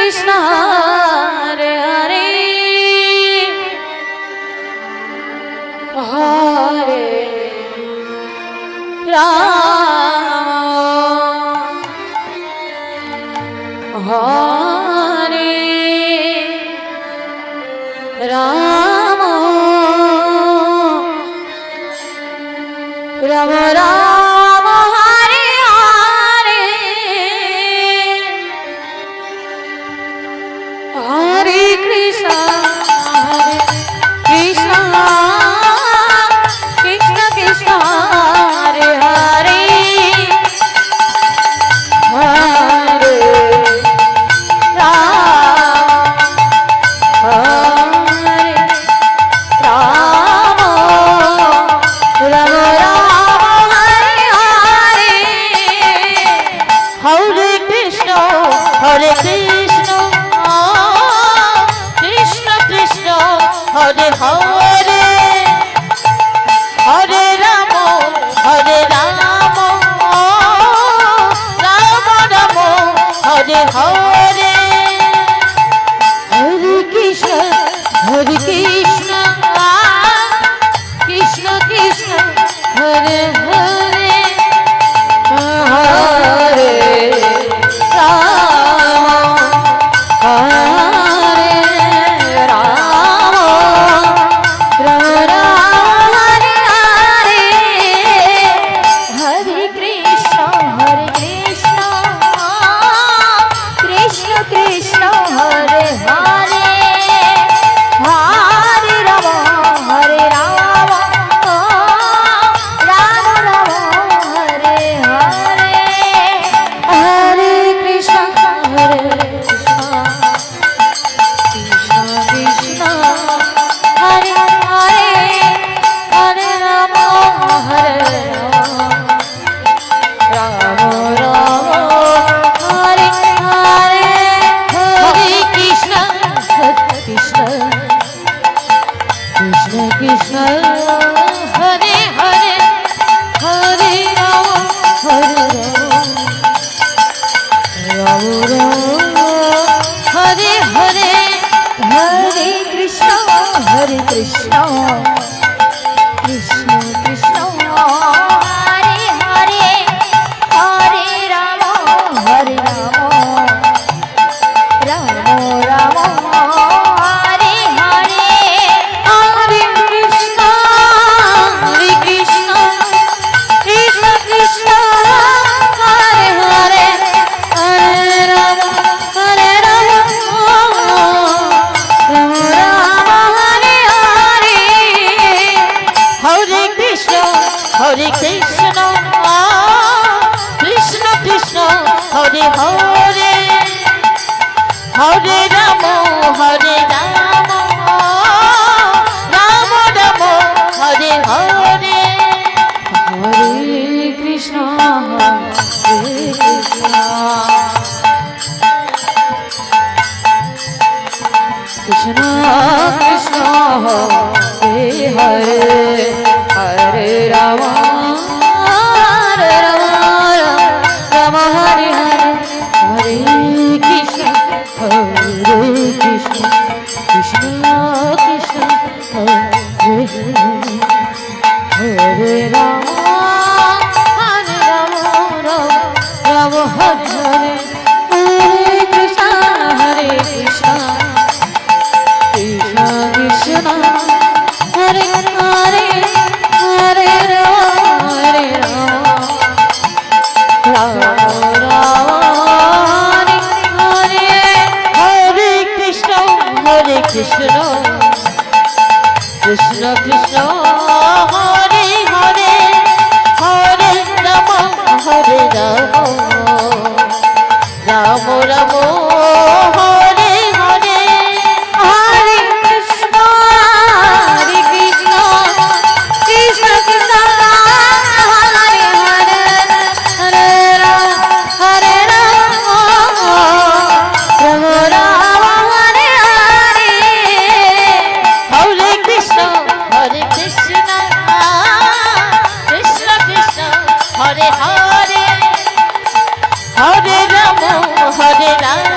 Krishna Hare Hare Hare Ram Hare Ram Ram Ram Hare Hare Hare Krishna Krishna Krishna Krishna Hare Hare Hare Ram Hare Ram Ram Ram Hare Hare Hare Krishna Hare Krishna Krishna Krishna Hare Hare Hare Ram Hare Ram Ram Ram Hare Hare Hare Krishna Krishna Krishna Hare Hare Hare Ram Hare Ram Ram Ram Hare Hare Hare Krishna Krishna Krishna Hare Hare Hare Ram Ram Ram Hare Hare Hare Krishna Krishna Krishna Hare Hare Hare Ram Ram Ram Hare Hare Hare Krishna Krishna Krishna Hare Hare Hare Ram Ram Ram Hare Hare Hare Krishna Krishna Krishna Krishna Hare Hare Hare Ram Ram Ram Hare Hare Hare Krishna Krishna Krishna Hare Hare Hare Ram Ram Ram Hare Hare Hare Krishna Krishna Krishna Hare Hare Hare Ram Ram Ram Hare Hare Hare Krishna Krishna Krishna Hare Hare Hare Ram Ram Hare Hare Hare Krishna Krishna Krishna Hare Hare Ram Ram Hare Hare Hare Krishna Krishna Krishna Hare Hare Hare Ram Ram Ram Hare Hare Hare Krishna Krishna Krishna Hare Hare Hare Ram Ram Ram Hare Hare Hare Krishna Krishna Krishna Hare Hare Hare Ram Ram Ram Hare Hare Hare Krishna Krishna Krishna Hare Hare Hare Ram